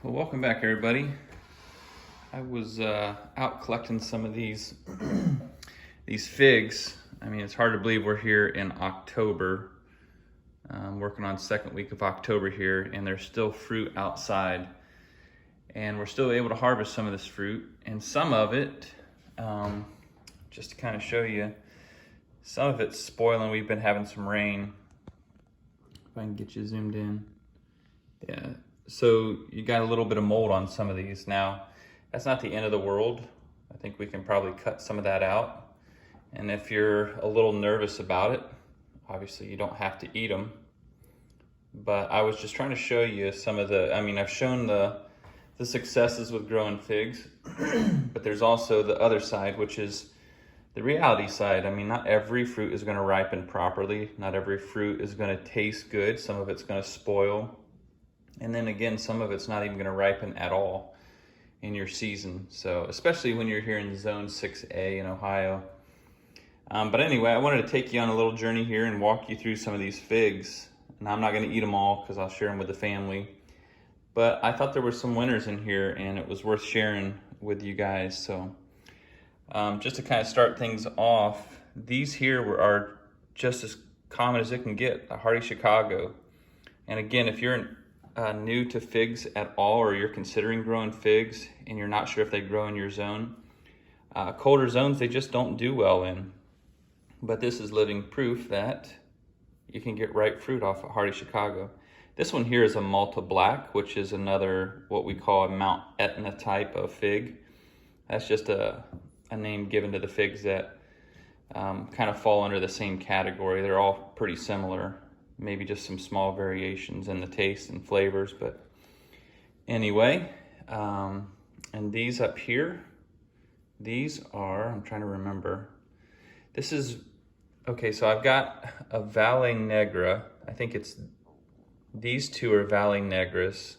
Well, welcome back, everybody. I was out collecting some of these these figs. I mean, it's hard to believe we're here in October, working on second week of October here, and there's still fruit outside, and we're still able to harvest some of this fruit, and some of it, just to kind of show you, some of it's spoiling. We've been having some rain. If I can get you zoomed in, yeah. So you got a little bit of mold on some of these. Now, that's not the end of the world. I think we can probably cut some of that out. And if you're a little nervous about it, obviously you don't have to eat them. But I was just trying to show you some of I've shown the successes with growing figs, but there's also the other side, which is the reality side. I mean, not every fruit is gonna ripen properly. Not every fruit is gonna taste good. Some of it's gonna spoil. And then again, some of it's not even gonna ripen at all in your season. So, especially when you're here in Zone 6A in Ohio. But anyway, I wanted to take you on a little journey here and walk you through some of these figs. And I'm not gonna eat them all because I'll share them with the family. But I thought there were some winners in here and it was worth sharing with you guys. So, just to kind of start things off, these here are just as common as it can get, a Hardy Chicago. And again, if you're new to figs at all, or you're considering growing figs and you're not sure if they grow in your zone, colder zones they just don't do well in. But this is living proof that you can get ripe fruit off of Hardy Chicago. This one here is a Malta Black, which is another what we call a Mount Etna type of fig. That's just a name given to the figs that kind of fall under the same category. They're all pretty similar. Maybe just some small variations in the taste and flavors, but anyway, and these up here, these are, I'm trying to remember, this is, okay, so I've got a Valle Negra. I think these two are Valle Negras,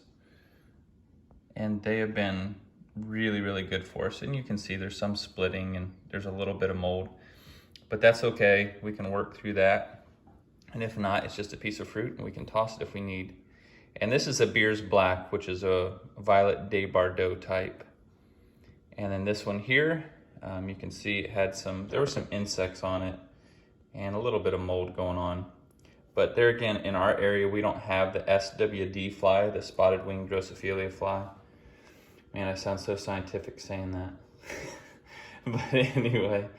and they have been really, really good for us. And you can see there's some splitting and there's a little bit of mold, but that's okay. We can work through that. And if not, it's just a piece of fruit and we can toss it if we need. And this is a Beers Black, which is a Violet de Bardot type. And then this one here, you can see it had there were some insects on it and a little bit of mold going on. But there again, in our area, we don't have the SWD fly, the spotted winged Drosophila fly. Man, I sound so scientific saying that. But anyway,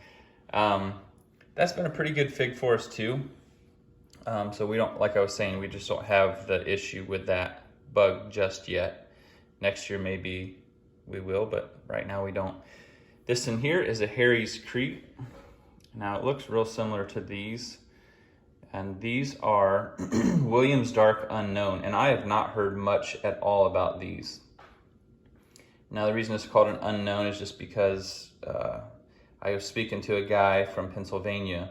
that's been a pretty good fig for us too. So we don't, like I was saying, we just don't have the issue with that bug just yet. Next year maybe we will, but right now we don't. This in here is a Harry's Crete. Now it looks real similar to these. And these are Williams Dark Unknown. And I have not heard much at all about these. Now the reason it's called an unknown is just because I was speaking to a guy from Pennsylvania,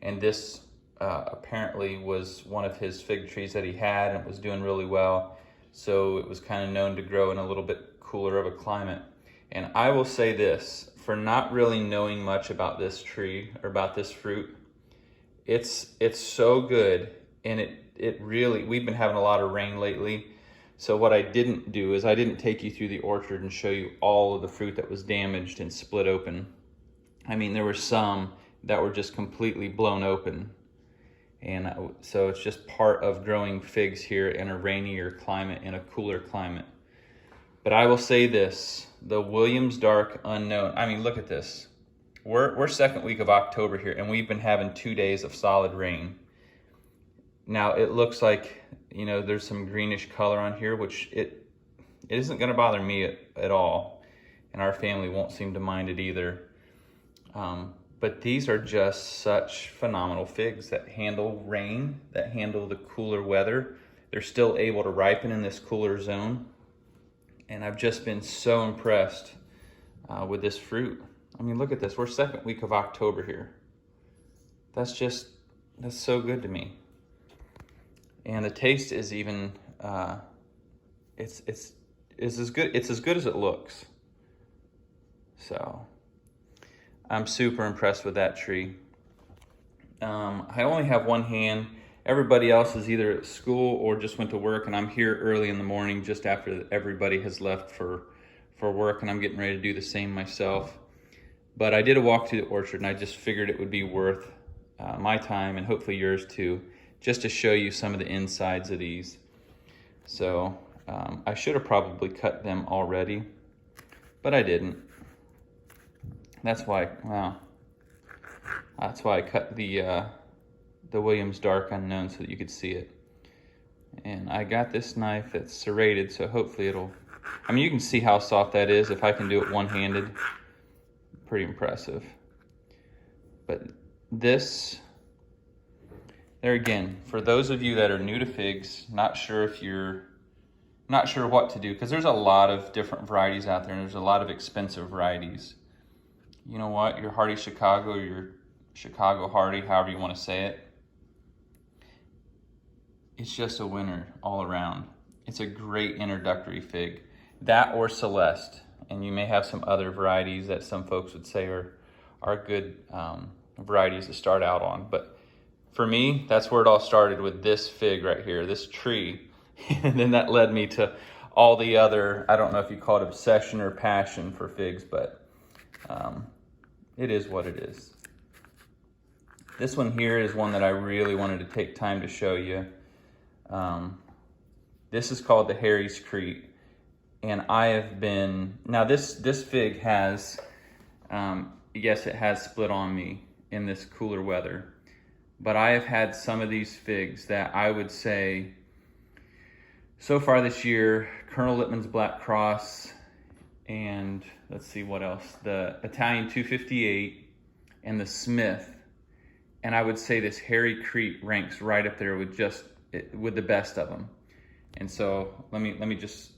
and this apparently was one of his fig trees that he had, and it was doing really well. So it was kind of known to grow in a little bit cooler of a climate. And I will say this, for not really knowing much about this tree or about this fruit, it's so good. And it really, we've been having a lot of rain lately. So what I didn't do is I didn't take you through the orchard and show you all of the fruit that was damaged and split open. I mean, there were some that were just completely blown open. And so it's just part of growing figs here in a rainier climate, in a cooler climate. But I will say this, the Williams Dark Unknown, I mean, look at this. We're second week of October here, and we've been having 2 days of solid rain. Now it looks like, there's some greenish color on here, which it isn't gonna bother me at all. And our family won't seem to mind it either. But these are just such phenomenal figs that handle rain, that handle the cooler weather. They're still able to ripen in this cooler zone. And I've just been so impressed with this fruit. I mean, look at this. We're second week of October here. That's so good to me. And the taste is even, it's as good as it looks. So I'm super impressed with that tree. I only have one hand. everybody else is either at school or just went to work, and I'm here early in the morning just after everybody has left for work, and I'm getting ready to do the same myself. But I did a walk through the orchard, and I just figured it would be worth my time, and hopefully yours too, just to show you some of the insides of these. So I should have probably cut them already, but I didn't. That's why I cut the Williams Dark Unknown so that you could see it. And I got this knife that's serrated, so hopefully it'll, I mean, you can see how soft that is. If I can do it one-handed, pretty impressive. But this, there again, for those of you that are new to figs, not sure what to do, because there's a lot of different varieties out there, and there's a lot of expensive varieties. You know what, your Hardy Chicago, or your Chicago Hardy, however you want to say it, it's just a winner all around. It's a great introductory fig. That or Celeste, and you may have some other varieties that some folks would say are good varieties to start out on. But for me, that's where it all started, with this fig right here, this tree. And then that led me to all the other, I don't know if you call it obsession or passion for figs, but it is what it is. This one here is one that I really wanted to take time to show you. This is called the Harry's Crete. And I have been, now this fig has, yes, it has split on me in this cooler weather. But I have had some of these figs that I would say, so far this year, Colonel Littman's Black Cross, and let's see what else, the Italian 258 and the Smith. And I would say this Harry Crete ranks right up there with with the best of them. And so let me just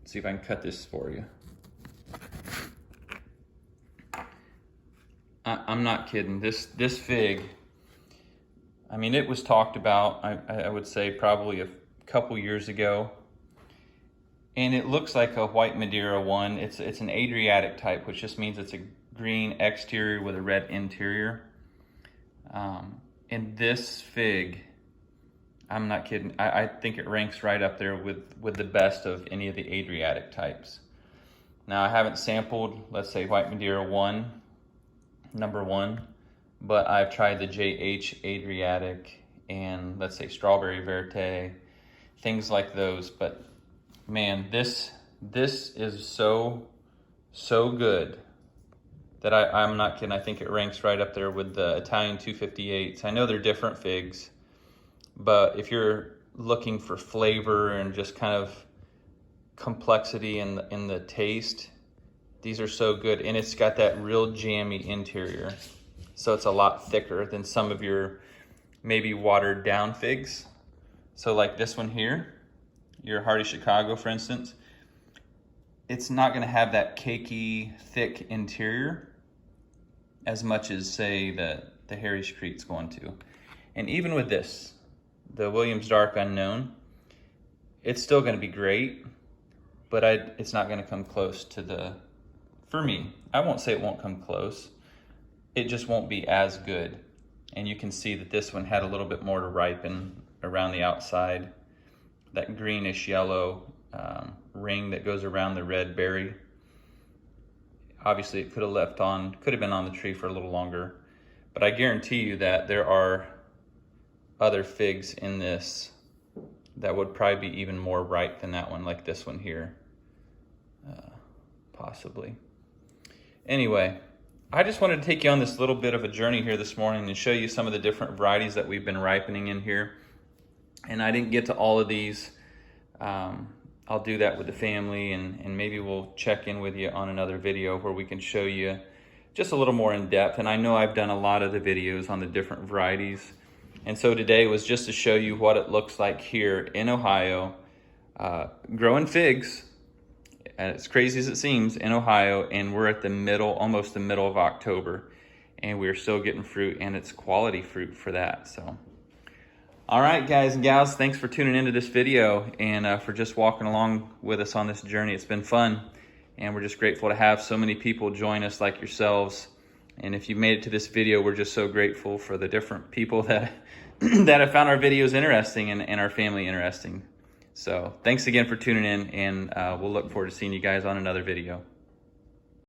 see if I can cut this for you. I'm not kidding. This fig, I mean, it was talked about, I would say probably a couple years ago, and it looks like a white Madeira one. It's an Adriatic type, which just means it's a green exterior with a red interior. And this fig, I'm not kidding, I think it ranks right up there with the best of any of the Adriatic types. Now, I haven't sampled, let's say, white Madeira 1, number 1, but I've tried the JH Adriatic and, let's say, Strawberry Verte, things like those. But man, this is so good that I'm not kidding. I think it ranks right up there with the Italian 258s. I know they're different figs, but if you're looking for flavor and just kind of complexity in the taste, these are so good. And it's got that real jammy interior, so it's a lot thicker than some of your maybe watered down figs. So like this one here, your Hardy Chicago, for instance, it's not going to have that cakey, thick interior as much as, say, the Harry's Crete's going to. And even with this, the Williams Dark Unknown, it's still going to be great, but it's not going to come close to for me, I won't say it won't come close. It just won't be as good. And you can see that this one had a little bit more to ripen around the outside. That greenish yellow ring that goes around the red berry. Obviously, it could have been on the tree for a little longer. But I guarantee you that there are other figs in this that would probably be even more ripe than that one, like this one here, possibly. Anyway, I just wanted to take you on this little bit of a journey here this morning and show you some of the different varieties that we've been ripening in here. And I didn't get to all of these. I'll do that with the family, and maybe we'll check in with you on another video where we can show you just a little more in depth. And I know I've done a lot of the videos on the different varieties. And so today was just to show you what it looks like here in Ohio, growing figs, as crazy as it seems, in Ohio, and we're at almost the middle of October, and we're still getting fruit, and it's quality fruit for that. So, all right, guys and gals, thanks for tuning into this video and for just walking along with us on this journey. It's been fun, and we're just grateful to have so many people join us like yourselves. And if you made it to this video, we're just so grateful for the different people that that have found our videos interesting and our family interesting. So thanks again for tuning in, and we'll look forward to seeing you guys on another video.